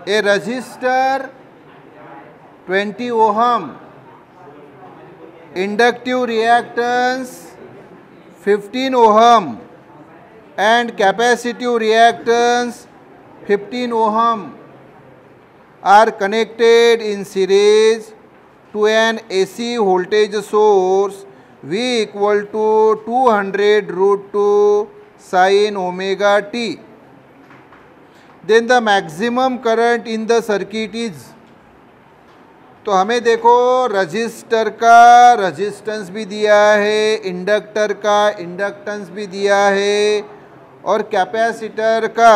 A resistor 20 ohm, inductive reactance 15 ohm and capacitive reactance 15 ohm are connected in series to an AC voltage source V equal to 200 root 2 sin omega t. Then the maximum current in the circuit is, तो हमें देखो register का resistance भी दिया है, inductor का inductance भी दिया है और कैपेसिटर का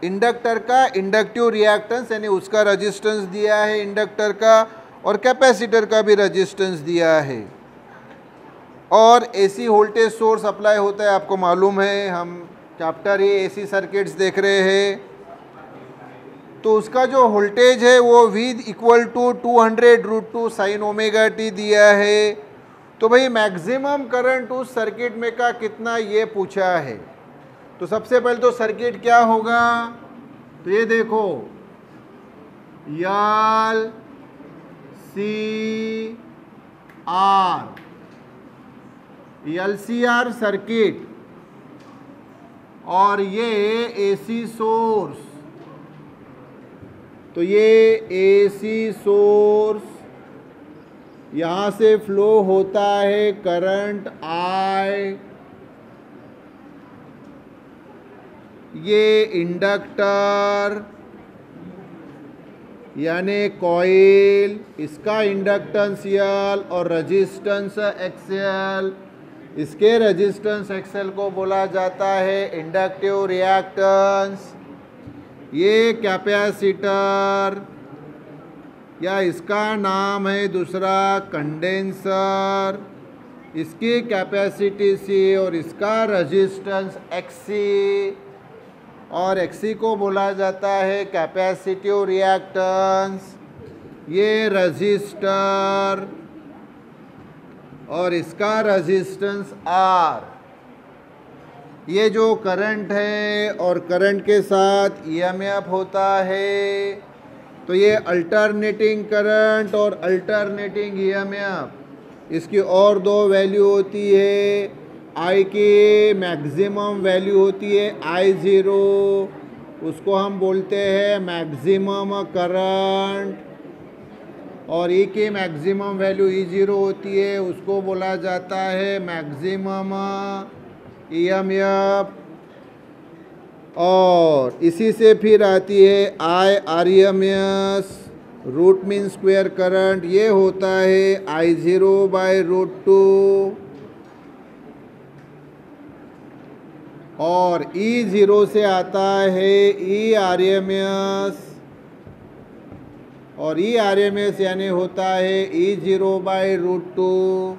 इंडक्टर का इंडक्टिव रिएक्टेंस यानी उसका रजिस्टेंस दिया है इंडक्टर का और कैपेसिटर का भी रजिस्टेंस दिया है और एसी वोल्टेज सोर्स अप्लाई होता है। आपको मालूम है, हम चैप्टर ही एसी सर्किट्स देख रहे हैं, तो उसका जो वोल्टेज है वो V equal to 200 root 2 sine omega t दिया है। तो भाई मैक्सिमम करंट उस सर्किट में का कितना ये पूछा है। तो सबसे पहले तो सर्किट क्या होगा, तो ये देखो यल सी आर, LCR सर्किट और ये एसी सोर्स, तो ये एसी सोर्स यहाँ से फ्लो होता है करंट I, ये इंडक्टर यानी कॉइल, इसका इंडक्टेंस L और रेजिस्टेंस XL, इसके रेजिस्टेंस XL को बोला जाता है इंडक्टिव रिएक्टेंस। ये कैपेसिटर या इसका नाम है दूसरा कंडेंसर, इसकी कैपेसिटी C और इसका रेजिस्टेंस XC और XC को बोला जाता है कैपेसिटिव रिएक्टेंस। ये रेजिस्टर और इसका रेजिस्टेंस R। ये जो करंट है और करंट के साथ EMF होता है, तो ये अल्टरनेटिंग करंट और अल्टरनेटिंग EMF, इसकी और दो वैल्यू होती है। I की मैक्सिमम वैल्यू होती है I0, उसको हम बोलते हैं मैक्सिमम करंट, और E की मैक्सिमम वैल्यू E0 होती है, उसको बोला जाता है मैक्सिमम EMF। और इसी से फिर आती है IRMS, root mean square current, ये होता है I0 बाय रूट 2, और E0 से आता है ERMS, और ERMS यानी होता है E0 बाय रूट 2।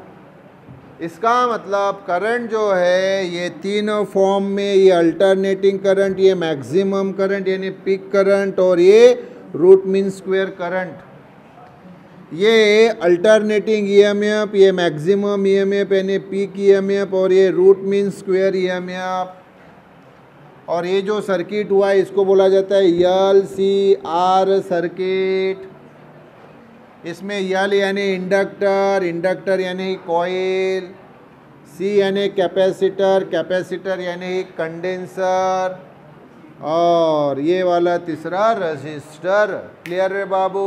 इसका मतलब करंट जो है ये तीनों फॉर्म में, ये अल्टरनेटिंग करंट, ये मैक्सिमम करंट यानी पीक करंट और ये रूट मीन स्क्वायर करंट, ये अल्टरनेटिंग EMF, ये मैक्सिमम EMF यानी पीक EMF और ये रूट मीन स्क्वायर EMF। और ये जो सर्किट हुआ है इसको बोला जाता है LCR सर्किट। इसमें L यानी इंडक्टर, इंडक्टर यानी कॉइल, C यानी कैपेसिटर, कैपेसिटर यानी कंडेंसर, और ये वाला तीसरा रेजिस्टर। क्लियर है बाबू?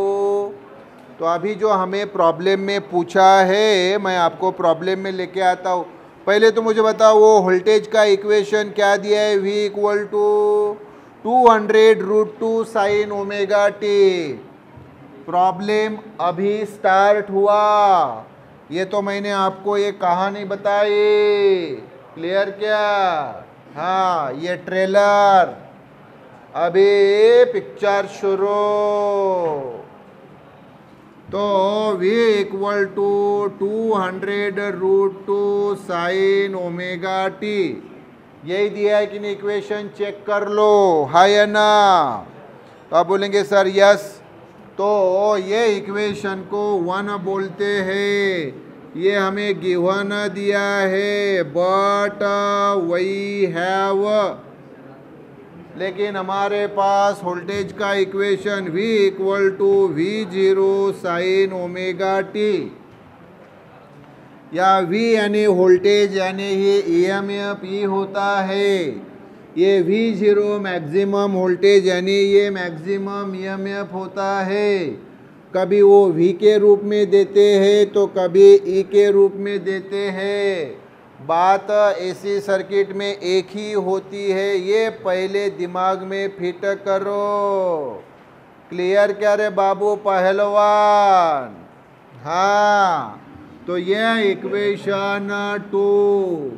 तो अभी जो हमें प्रॉब्लम में पूछा है, मैं आपको प्रॉब्लम में लेके आता हूँ। पहले तो मुझे बताओ वो वोल्टेज का इक्वेशन क्या दिया है, V equal to 200 root 2 sine omega t. Problem अभी स्टार्ट हुआ, ये तो मैंने आपको ये कहानी बताई। क्लियर क्या? हाँ, ये ट्रेलर, अभी पिक्चर शुरू। तो V equal to 200 root 2 sine omega t, यही दिया है कि नहीं? इक्वेशन चेक कर लो, हाँ या ना? तो आप बोलेंगे सर यस। तो ये इक्वेशन को 1 बोलते हैं, ये हमें गिवन दिया है, बट वी हैव लेकिन हमारे पास वोल्टेज का equation V equal to V0 sine omega t, या V यानी वोल्टेज यानी ये EMF E होता है, ये V0 मैक्सिमम वोल्टेज यानी ये मैक्सिमम EMF होता है। कभी वो V के रूप में देते हैं तो कभी E के रूप में देते हैं। बात AC सर्किट में एक ही होती है, ये पहले दिमाग में फिट करो। क्लियर क्या रे बाबू पहलवान? हाँ, तो यह इक्वेशन 2,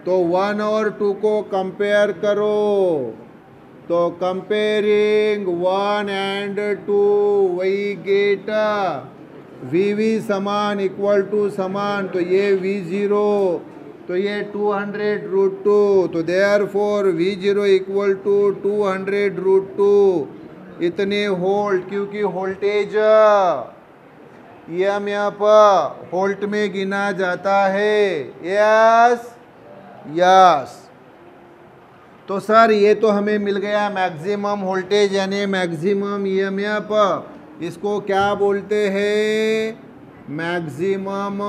तो 1 और 2 को कंपेयर करो, तो कंपेयरिंग 1 एंड 2 वही गेट VV समान इक्वल टू समान, तो ये V0 तो ये 200√2, तो देयरफॉर V0 इक्वल टू 200√2 इतने वोल्ट, क्योंकि वोल्टेज EMF वोल्ट में गिना जाता है। यस यस, तो सर ये तो हमें मिल गया मैक्सिमम वोल्टेज यानी मैक्सिमम EMF, इसको क्या बोलते हैं? मैक्सिमम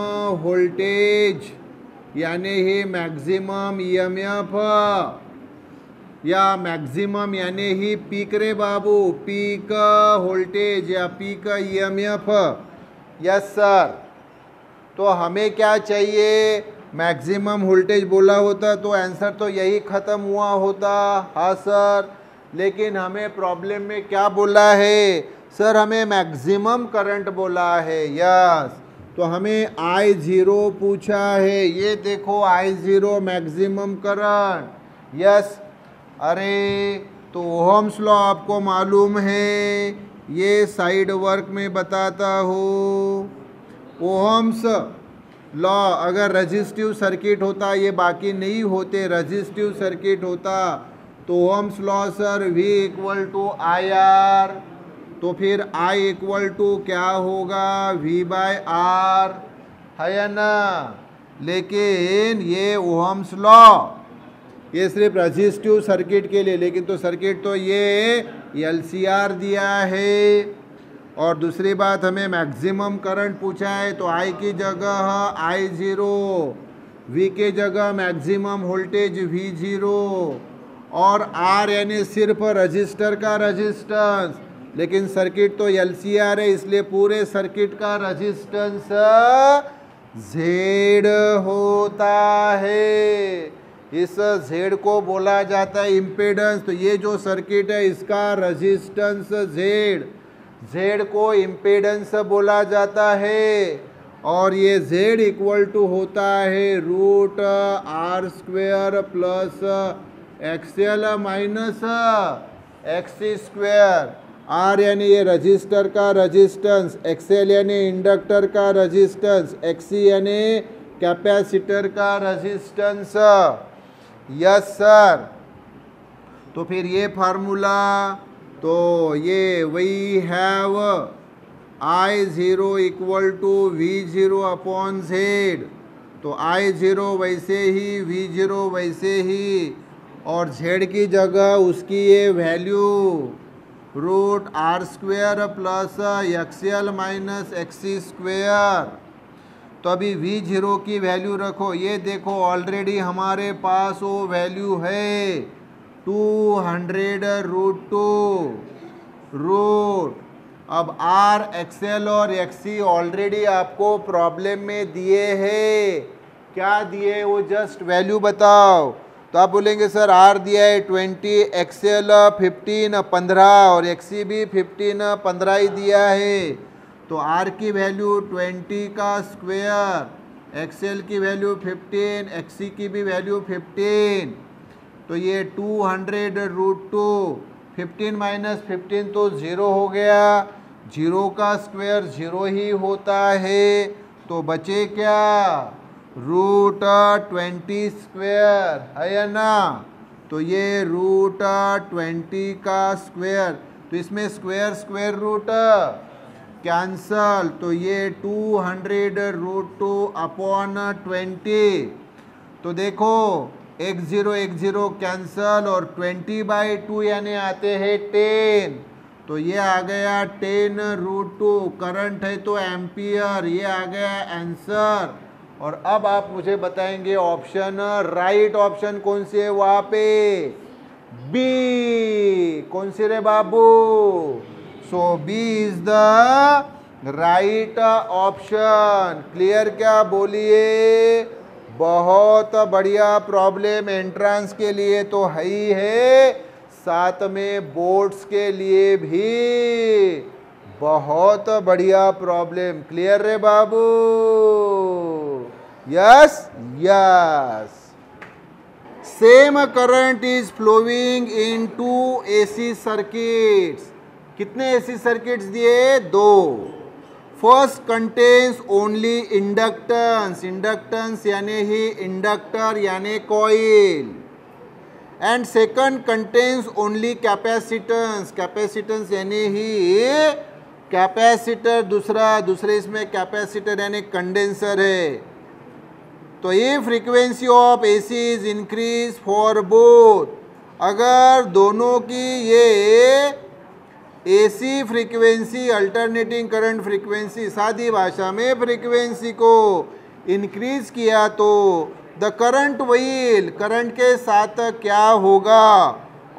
वोल्टेज यानी ही मैक्सिमम EMF, या मैक्सिमम यानी ही पीक रे बाबू, पीक वोल्टेज या पीक EMF। यस सर, तो हमें क्या चाहिए? मैक्सिमम वोल्टेज बोला होता तो आंसर तो यही ख़त्म हुआ होता। हाँ सर, लेकिन हमें प्रॉब्लम में क्या बोला है? सर हमें मैक्सिमम करंट बोला है। यस, तो हमें I0 पूछा है, ये देखो I0 मैक्सिमम करंट। यस, अरे तो ओहम्स लॉ आपको मालूम है, ये साइड वर्क में बताता हूँ। ओहम्स लॉ अगर रेजिस्टिव सर्किट होता, ये बाकी नहीं होते, रेजिस्टिव सर्किट होता तो ohm's law sir V equal to IR, तो फिर I इक्वल टू क्या होगा? V/R, है ना? लेकिन ये ओहम्स लॉ ये सिर्फ रेजिस्टिव सर्किट के लिए, लेकिन तो सर्किट तो ये LCR दिया है। और दूसरी बात हमें मैक्सिमम करंट पूछा है, तो I की जगह I0, V के जगह मैक्सिमम वोल्टेज V0, और R यानी सिर्फ रजिस्टर का रेजिस्टेंस, लेकिन सर्किट तो LCR है इसलिए पूरे सर्किट का रेजिस्टेंस Z होता है। इस Z को बोला जाता है इम्पीडेंस। तो ये जो सर्किट है इसका रेजिस्टेंस Z को इम्पीडेंस बोला जाता है, और ये Z इक्वल टू होता है √R² plus XL minus XC²। R यानी ये रजिस्टर का रेजिस्टेंस, XL यानी इंडक्टर का रेजिस्टेंस, XC यानी कैपेसिटर का रेजिस्टेंस। यस सर, तो फिर ये फार्मूला, तो ये वही have I0 equal to V0 upon Z, तो I0 वैसे ही, V0 वैसे ही, और Z की जगह उसकी ये value √R² plus XL minus XC²। तो अभी V0 की वैल्यू रखो, ये देखो ऑलरेडी हमारे पास वो वैल्यू है 200√2। अब R, XL और XC ऑलरेडी आपको प्रॉब्लम में दिए हैं। क्या दिए वो जस्ट वैल्यू बताओ। तो आप बोलेंगे सर R दिया है 20, XL 15 15 और XC भी 15 15 ही दिया है। तो R की वैल्यू 20 का स्क्वायर, XL की वैल्यू 15, XC की भी वैल्यू 15, तो ये 200√2, 15 माइनस 15 तो 0 हो गया, 0 का स्क्वायर 0 ही होता है, तो बचे क्या? √20², है ना? तो ये √20 का स्क्वायर, तो इसमें स्क्वायर रूट कैंसल, तो ये 200√2 अपॉन 20। तो देखो एक जीरो कैंसल और 20/2 यानी आते हैं 10, तो ये आ गया 10√2। करंट है तो एम्पियर, ये आ गया आंसर। और अब आप मुझे बताएंगे ऑप्शन, राइट ऑप्शन कौन सी है वहां पे? बी। कौन सी रे बाबू? So B is the right option. Clear क्या? बोलिए। बहुत बढ़िया प्रॉब्लम एंट्रेंस के लिए तो है ही है, साथ में बोर्ड्स के लिए भी बहुत बढ़िया प्रॉब्लम। क्लियर रे बाबू? Yes yes. Same current is flowing in two AC circuits. कितने एसी सर्किट्स दिए? 2। First contains only inductance, inductance यानी ही इंडक्टर यानी coil, and second contains only capacitance, capacitance यानी ही कैपेसिटर, दूसरे इसमें कैपेसिटर यानी कंडेंसर है। तो ये frequency of AC is increase for both, अगर दोनों की ये AC frequency, alternating current frequency, सादी भाषा में फ्रीक्वेंसी को इंक्रीज किया तो द करंट विल, करंट के साथ क्या होगा?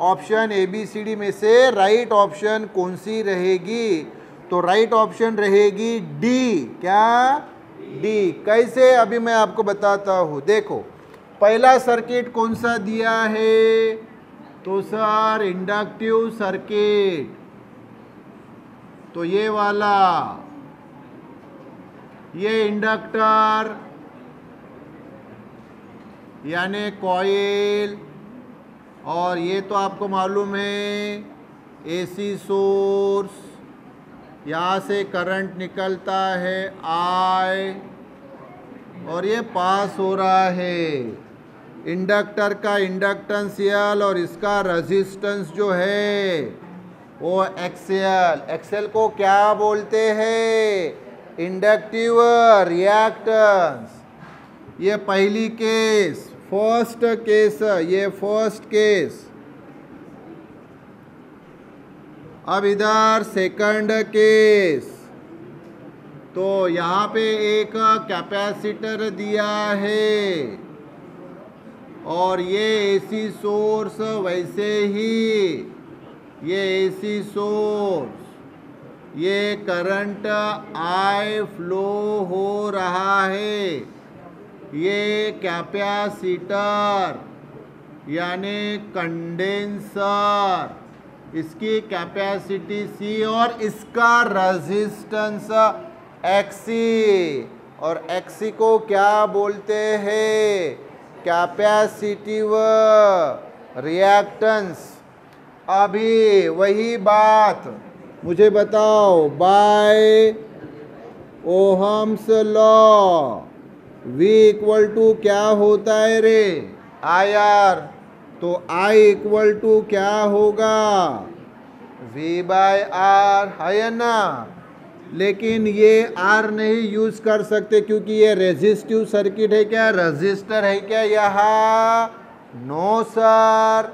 Option A B C D में से राइट ऑप्शन कौन सी रहेगी? तो राइट ऑप्शन रहेगी डी। क्या? डी। कैसे? अभी मैं आपको बताता हूँ। देखो, पहला सर्किट कौन सा दिया है? तो सर इंडक्टिव सर्किट, तो ये वाला, ये इंडक्टर यानी कॉइल, और ये तो आपको मालूम है एसी सोर्स, यहाँ से करंट निकलता है आई, और ये पास हो रहा है। इंडक्टर का इंडक्टेंस एल और इसका रेजिस्टेंस जो है वो एक्सएल। एक्सएल को क्या बोलते हैं? Inductive reactance. ये पहली केस, फर्स्ट केस, ये फर्स्ट केस। अब इधर सेकंड केस, तो यहाँ पे एक कैपेसिटर दिया है और ये एसी सोर्स, वैसे ही ये एसी सोर्स, ये करंट आई फ्लो हो रहा है, ये कैपेसिटर यानी कंडेंसर, इसकी कैपेसिटी सी और इसका रेजिस्टेंस एक्सी, और एक्सी को क्या बोलते हैं? Capacitive reactance. अभी वही बात मुझे बताओ, by ohm's law V equal to क्या होता है रे? IR। तो I इक्वल टू क्या होगा? V/R, है ना? लेकिन ये R नहीं यूज कर सकते क्योंकि ये रेजिस्टिव सर्किट है। क्या रेजिस्टर है क्या यहाँ? नो सर,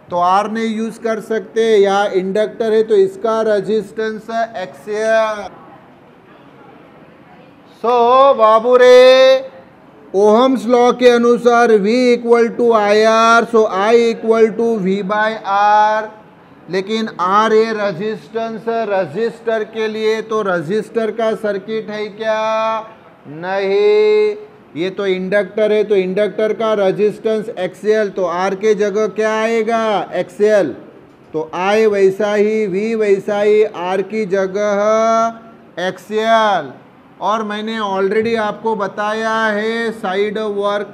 तो R नहीं यूज कर सकते। यहाँ इंडक्टर है तो इसका रेजिस्टेंस एक्सएल। सो बाबू रे, ओहम्स लॉ के अनुसार V equal to IR, so I equal to V/R। लेकिन R ए रेजिस्टेंस, रजिस्टर के लिए, तो रजिस्टर का सर्किट है क्या? नहीं। ये तो इंडक्टर है तो इंडक्टर का रेजिस्टेंस एक्सएल, तो R के जगह क्या आएगा? एक्सएल। तो I वैसा ही, V वैसा ही, R की जगह एक्सएल। और मैंने ऑलरेडी आपको बताया है, साइड वर्क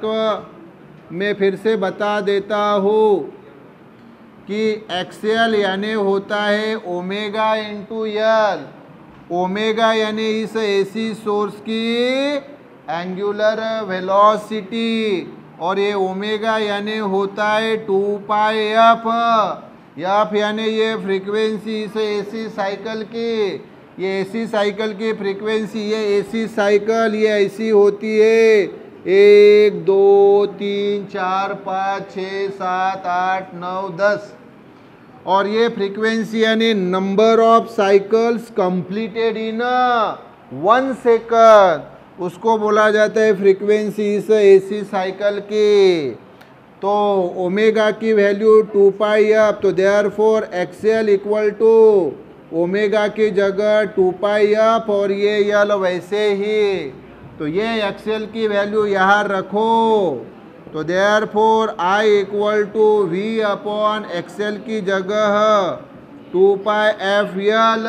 में फिर से बता देता हूँ कि एक्सएल यानी होता है ओमेगा इंटू एल। ओमेगा यानी इस एसी सोर्स की एंगुलर वेलोसिटी, और ये ओमेगा यानी होता है 2πf। एफ यानी ये फ्रीक्वेंसी इस एसी साइकिल की, ये एसी साइकिल की फ्रीक्वेंसी, ये एसी साइकिल ये ऐसी होती है 1 2 3 4 5 6 7 8 9 10। और ये फ्रीक्वेंसी यानी number of cycles completed in 1 second, उसको बोला जाता है फ्रीक्वेंसी इस एसी साइकिल की। तो ओमेगा की वैल्यू 2 पाई अप, तो therefore XL equal to omega की जगह 2 पाई अप और ये यल वैसे ही, तो ये एक्सएल की वैल्यू यहाँ रखो। तो therefore I equal to V upon XL की जगह 2 पाई एफ यल।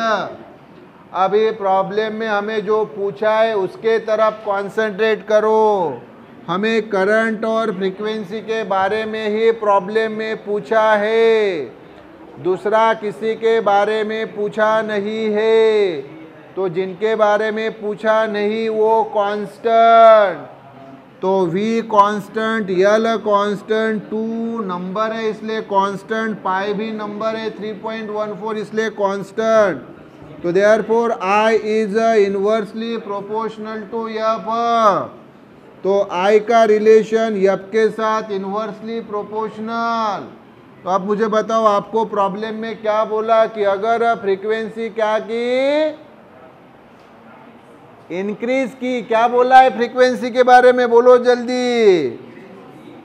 अभी प्रॉब्लम में हमें जो पूछा है उसके तरफ कॉन्सेंट्रेट करो। हमें करंट और फ्रीक्वेंसी के बारे में ही प्रॉब्लम में पूछा है, दूसरा किसी के बारे में पूछा नहीं है। तो जिनके बारे में पूछा नहीं वो कांस्टेंट, तो v कांस्टेंट, यल कांस्टेंट, 2 नंबर है इसलिए कांस्टेंट, पाई भी नंबर है 3.14 इसलिए कांस्टेंट। तो therefore I is inversely proportional to f। तो I का रिलेशन f के साथ इनवर्सली प्रोपोर्शनल। तो आप मुझे बताओ, आपको प्रॉब्लम में क्या बोला कि अगर फ्रीक्वेंसी क्या की, इंक्रीज की, क्या बोला है फ्रीक्वेंसी के बारे में, बोलो जल्दी।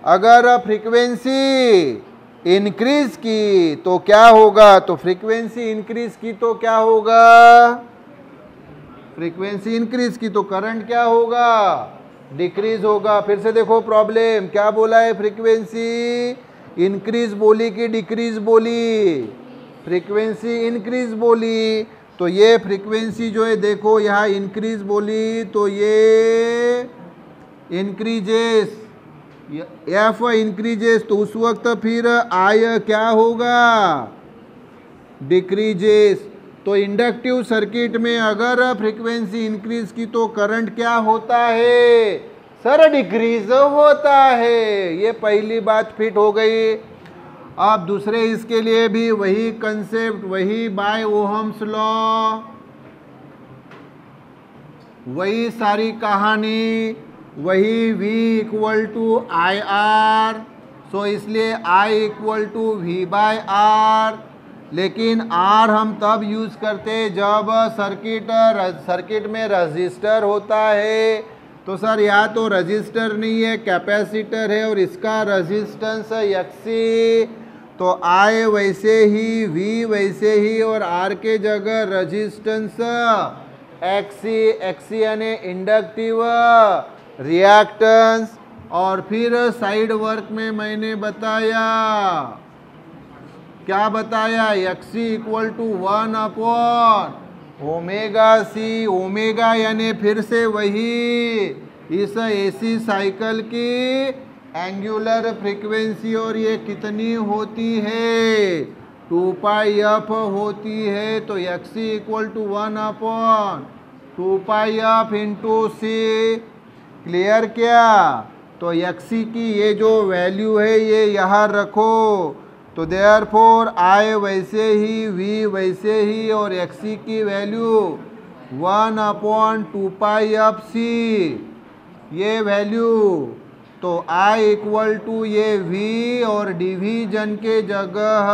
अगर फ्रीक्वेंसी इंक्रीज की तो क्या होगा, तो फ्रीक्वेंसी इंक्रीज की तो क्या होगा, फ्रीक्वेंसी इंक्रीज की तो करंट क्या होगा, डिक्रीज होगा। फिर से देखो प्रॉब्लम क्या बोला है, फ्रीक्वेंसी इंक्रीज बोली कि डिक्रीज बोली, फ्रीक्वेंसी इंक्रीज बोली। तो ये फ्रीक्वेंसी जो है देखो यहाँ इंक्रीज बोली तो ये इंक्रीजेस, एफ इंक्रीजेस, तो उस वक्त फिर आई क्या होगा, डिक्रीजेस। तो इंडक्टिव सर्किट में अगर फ्रीक्वेंसी इंक्रीज की तो करंट क्या होता है, सर डिक्रीज होता है। ये पहली बात फिट हो गई। अब दूसरे इसके लिए भी वही कंसेप्ट, वही बाय ओहम्स लॉ, वही सारी कहानी, वही V equal to I R, so इसलिए I equal to V by R. लेकिन R हम तब यूज करते जब सर्किट में रजिस्टर होता है। तो सर यहाँ तो रजिस्टर नहीं है, कैपेसिटर है और इसका रेजिस्टेंस एक्सी। तो I वैसे ही, V वैसे ही और R के जगह रेजिस्टेंस एक्सी, एक्सी यानी इंडक्टिव रिएक्टेंस। और फिर साइड वर्क में मैंने बताया, क्या बताया, XC equal to 1 upon omega C, omega यानी फिर से वही इस एसी साइकिल की एंगुलर फ्रीक्वेंसी, और ये कितनी होती है, 2 पाई एफ होती है। तो XC equal to 1 upon 2 pi f into C. Clear क्या, तो एक्सी की ये जो वैल्यू है ये यहाँ रखो। तो देयरफॉर I वैसे ही, V वैसे ही और एक्सी की value 1 upon 2 pi F C, ये वैल्यू। तो I इक्वल टू ये V और डिवीजन के जगह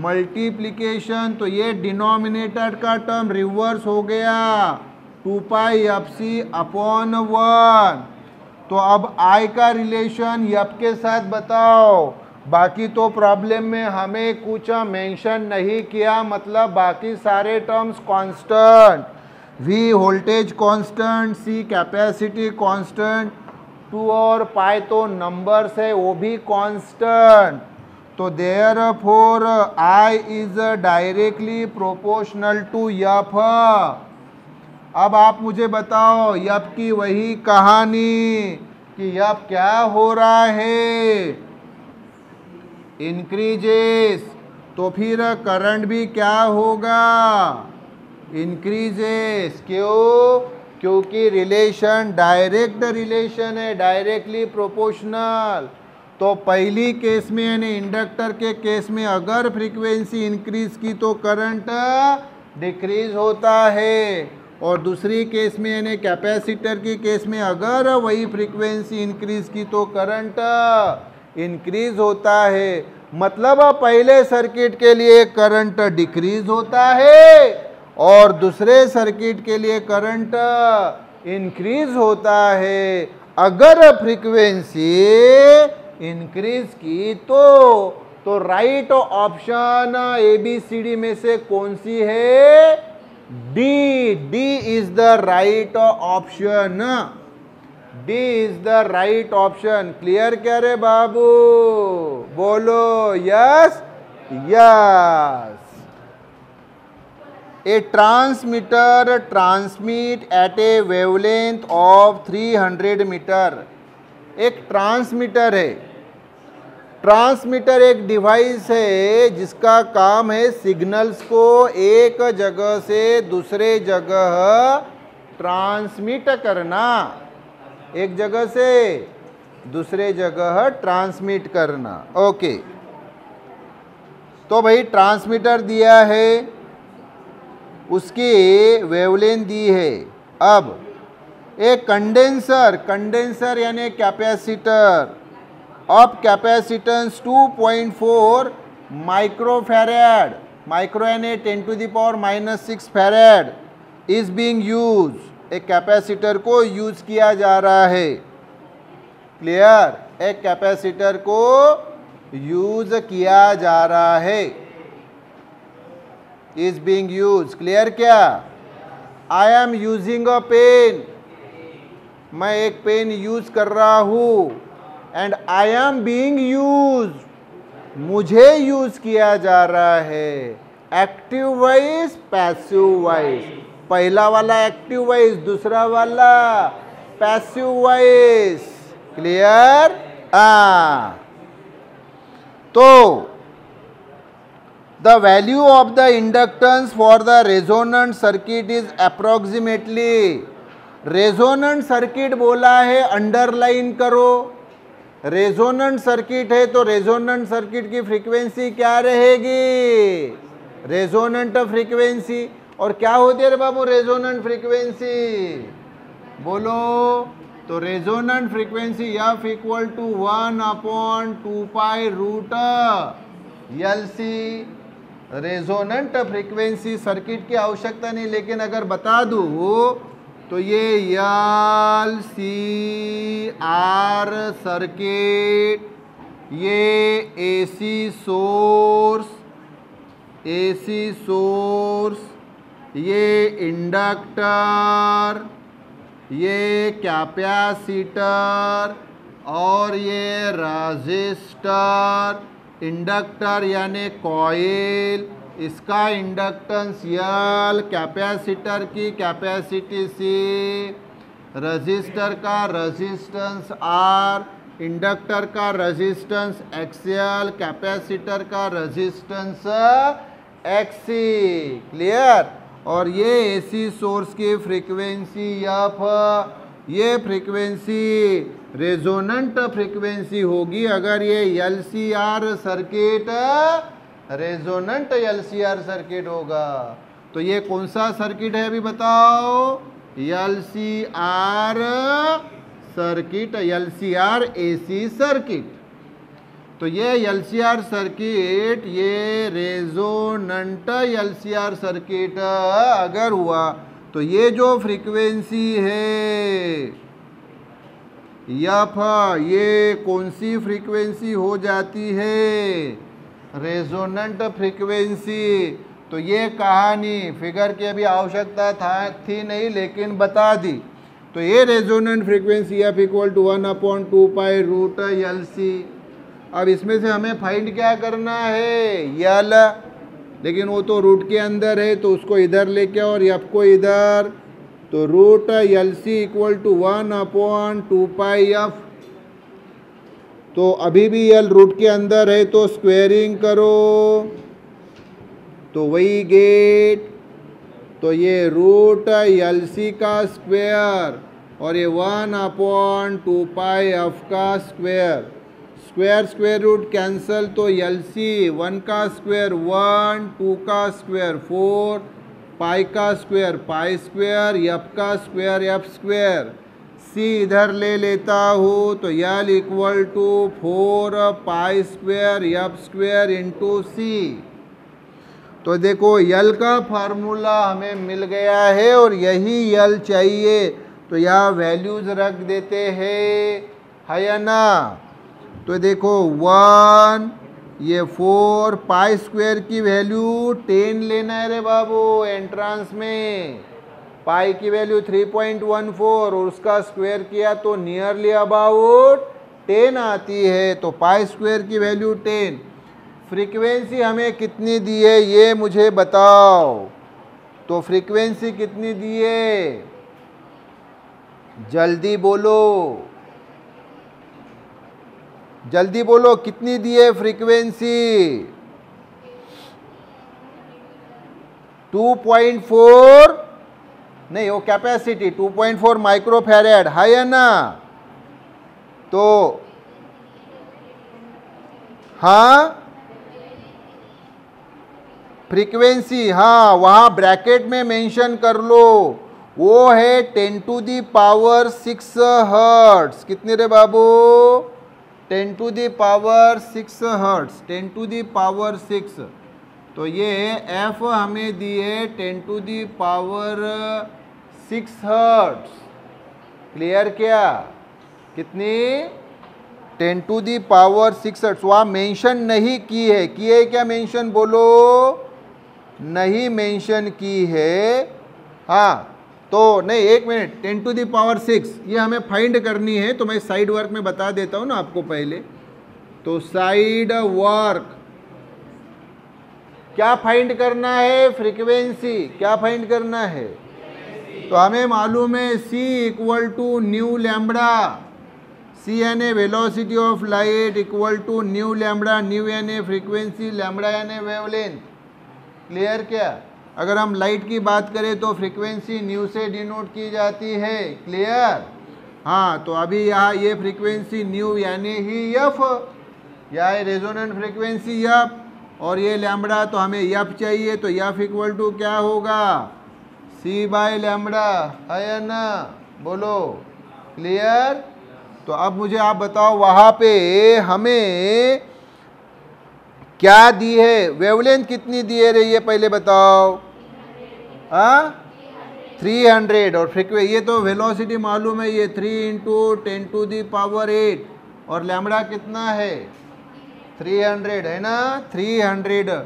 मल्टीप्लिकेशन, तो ये डिनोमिनेटर का टर्म रिवर्स हो गया, 2 पाई एफ सी अपॉन 1। तो अब I का रिलेशन एफ के साथ बताओ। बाकी तो प्रॉब्लम में हमें कुछ मेंशन नहीं किया, मतलब बाकी सारे terms constant, V voltage constant, C capacity constant, 2 और पाई तो नंबर्स है वो भी कांस्टेंट। तो therefore I is directly proportional to f. अब आप मुझे बताओ एफ की वही कहानी कि एफ क्या हो रहा है, इंक्रीजेस। तो फिर करंट भी क्या होगा, इंक्रीजेस। क्यों, क्योंकि रिलेशन डायरेक्ट रिलेशन है, डायरेक्टली प्रोपोर्शनल। तो पहली केस में यानी इंडक्टर के केस में अगर फ्रीक्वेंसी इंक्रीज की तो करंट डिक्रीज होता है, और दूसरी केस में यानी कैपेसिटर की केस में अगर वही फ्रीक्वेंसी इंक्रीज की तो करंट इंक्रीज होता है। मतलब पहले सर्किट के लिए करंट डिक्रीज होता है और दूसरे सर्किट के लिए करंट इंक्रीज होता है। अगर फ्रीक्वेंसी इंक्रीज की तो राइट ऑप्शन ABCD में से कौन सी है? D is the right option. D is the right option. Clear क्या रे बाबू? बोलो yes yes. A transmitter transmit at a wavelength of 300 metre. एक ट्रांसमीटर है। ट्रांसमीटर एक डिवाइस है जिसका काम है सिग्नल्स को एक जगह से दूसरे जगह ट्रांसमिट करना। एक जगह से दूसरे जगह ट्रांसमिट करना। ओके, तो भाई ट्रांसमीटर दिया है, उसकी वेवलेंथ दी है। अब एक कंडेंसर यानी capacitor of capacitance 2.4 microfarad, micro यानी 10⁻⁻6 फैराड इज बीइंग यूज। एक कैपेसिटर को यूज किया जा रहा है। क्लियर? एक कैपेसिटर को यूज किया जा रहा है, इज बीइंग यूज। क्लियर क्या? I am using a pen, मैं एक पेन यूज कर रहा हूं। And I am being use, मुझे यूज किया जा रहा है। Active voice, passive voice. पहला वाला एक्टिव वॉइस, दूसरा वाला पैसिव वॉइस। क्लियर? तो the value of the inductance for the resonant circuit is approximately. Resonant circuit बोला है, अंडरलाइन करो। रेजोनेंट सर्किट है तो रेजोनेंट सर्किट की फ्रीक्वेंसी क्या रहेगी? Resonant frequency. और क्या होती है रे बाबू रेजोनेंट फ्रीक्वेंसी? बोलो। तो resonant frequency F equal to 1/2π√LC। Resonant frequency circuit की आवश्यकता नहीं, लेकिन अगर बता दूँ तो ये LCR सर्किट, ये AC सोर्स, ये इंडक्टर, ये कैपेसिटर और ये रजिस्टर। इंडक्टर यानी कॉइल, इसका इंडक्टेंस L, कैपेसिटर की कैपेसिटी C, रजिस्टर का रेजिस्टेंस R, इंडक्टर का रेजिस्टेंस XL, कैपेसिटर का रेजिस्टेंस XC। क्लियर? और ये AC सोर्स की फ्रीक्वेंसी F, ये फ्रीक्वेंसी रेजोनेंट फ्रीक्वेंसी होगी अगर ये LCR circuit resonant LCR circuit होगा। तो ये कौन सा सर्किट है अभी बताओ? LCR circuit, LCR AC circuit. तो ये LCR सर्किट, ये रेजोनेंट LCR सर्किट अगर हुआ तो ये जो फ्रीक्वेंसी है F, ये कौन सी फ्रीक्वेंसी हो जाती है? Resonant frequency. तो ये कहानी फिगर की अभी आवश्यकता थी नहीं, लेकिन बता दी। तो ये resonant frequency F equal to 1/2π√LC। अब इसमें से हमें फाइंड क्या करना है? L, लेकिन वो तो रूट के अंदर है तो उसको इधर लेके और F को इधर। तो √LC इक्वल टू 1/2πF। तो अभी भी L रूट के अंदर है तो स्क्वेयरिंग करो तो वही गेट। तो ये √LC का स्क्वेयर और ये 1/2πF का स्क्वेयर। स्क्वेयर रूट कैंसल तो LC 1 का स्क्वेयर 1, 2 का स्क्वेयर 4, पाई का स्क्वायर पाई स्क्वायर, एफ का स्क्वायर एफ स्क्वायर, सी इधर ले लेता हूँ तो L equal to 4 pi square F square into C. तो देखो यल का फार्मूला हमें मिल गया है और यही यल चाहिए, तो यहाँ वैल्यूज रख देते हैं, है या ना। तो देखो 1 ये 4 पाई स्क्वायर की वैल्यू 10 लेना है रे बाबू एंट्रांस में, पाई की वैल्यू 3.14 और उसका स्क्वायर किया तो नियरली अबाउट 10 आती है, तो पाई स्क्वायर की वैल्यू 10। फ्रीक्वेंसी हमें कितनी दी है ये मुझे बताओ, तो फ्रीक्वेंसी कितनी दी है, जल्दी बोलो जल्दी बोलो, कितनी दी है फ्रीक्वेंसी? 2.4 नहीं, वो कैपेसिटी 2.4 माइक्रोफैरेड है या ना। तो हाँ फ्रीक्वेंसी, हाँ वहाँ ब्रैकेट में मेंशन कर लो, वो है 10 टू दी पावर 6 हर्ट्स। कितने रे बाबू? 10 to the power 6 hertz, 10 to the power 6। तो ये एफ हमें दी है 10 to the power 6 hertz. Clear क्या? कितनी? 10 टू दी पावर 6 हर्ट्स। वहाँ मेंशन नहीं की है, की है क्या मेंशन? बोलो, नहीं मेंशन की है। हाँ तो नहीं, एक मिनट, 10 टू दी पावर 6 ये हमें फाइंड करनी है, तो मैं साइड वर्क में बता देता हूँ ना आपको पहले। तो साइड वर्क क्या फाइंड करना है? फ्रीक्वेंसी। क्या फाइंड करना है? तो हमें मालूम है c equal to nu lambda, c यानी velocity of light equal to nu lambda, nu यानी फ्रीक्वेंसी, लैम्बडा यानी वेवलेंथ। क्लियर क्या? अगर हम लाइट की बात करें तो फ्रीक्वेंसी न्यू से डिनोट की जाती है। क्लियर? हाँ तो अभी यहाँ ये फ्रीक्वेंसी न्यू यानी ही एफ, या रेजोनेंट फ्रीक्वेंसी एफ, और ये लैम्बडा तो हमें एफ चाहिए, तो एफ इक्वल टू क्या होगा? सी बाय लैम्बडा, है या ना? बोलो। क्लियर? तो अब मुझे आप बताओ वहाँ पे हमें क्या दी है, वेवलेंथ कितनी दी है रे ये पहले बताओ। 300, और फ्रीक्वेंसी ये तो वेलोसिटी मालूम है, ये 3 इंटू 10 टू दी पावर 8, और लैम्बडा कितना है? 300 है ना, 300।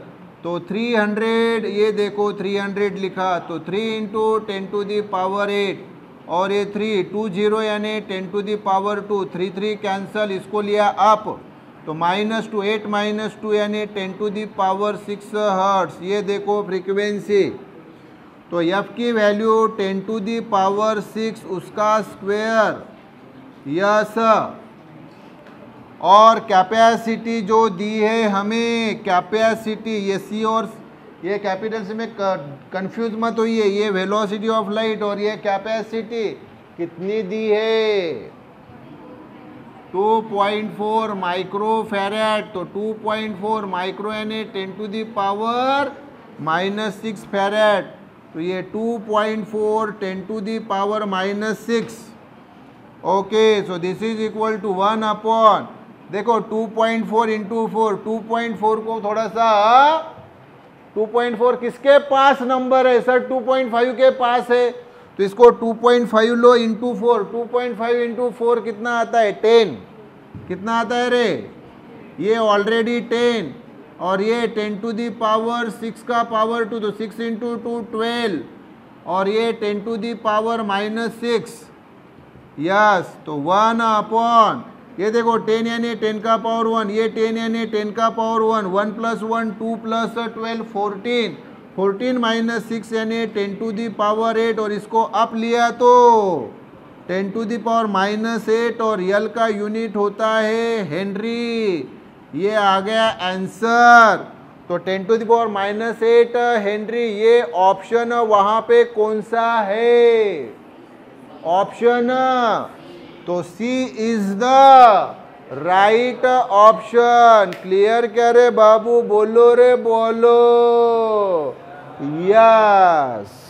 तो 300 ये देखो 300 लिखा, तो 3 इंटू 10 टू दी पावर 8, और ये 3 यानी 10 टू दी पावर 2, 3 कैंसल, इसको लिया अप, तो -2 8 -2 यानी 10 टू दी पावर 6 हर्ट्स। ये देखो फ्रीक्वेंसी, तो एफ की वैल्यू 10 टू दी पावर 6 उसका स्क्वायर, यस। और कैपेसिटी जो दी है हमें, कैपेसिटी ये सी और ये कैपिटल से में कंफ्यूज मत होइए, ये वेलोसिटी ऑफ लाइट और ये कैपेसिटी कितनी दी है? 2.4 माइक्रोफैरेड। तो 2.4 माइक्रो यानी 10 टू दी पावर -6 फैरेड, तो ये 2.4 10 to the power -6। Okay, so this is equal to 1 upon, देखो 2.4 इंटू 4, 2.4 को थोड़ा सा, 2.4 किसके पास नंबर है सर? 2.5 के पास है, तो इसको 2.5 लो इंटू 4, 2.5 इंटू 4 कितना आता है? 10। कितना आता है रे? ये ऑलरेडी 10, और ये 10 टू दी पावर 6 का पावर 2, तो 6 इंटू 2 12, और ये 10 टू दी पावर -6, यस। तो 1 अपॉन, ये देखो 10 यानी 10 का पावर 1, ये 10 यानी 10 का पावर 1, 1 + 1 2 + 12 14, 14 - 6 यानी 10 टू दी पावर 8, और इसको अप लिया तो 10 टू दी पावर -8, और यल का यूनिट होता है हेनरी। ये आ गया आंसर। तो 10 टू दी पावर -8 हेनरी, ये ऑप्शन वहाँ पे कौन सा है? ऑप्शन, तो C is the right option. Clear क्या रे बाबू? बोलो रे बोलो। यस,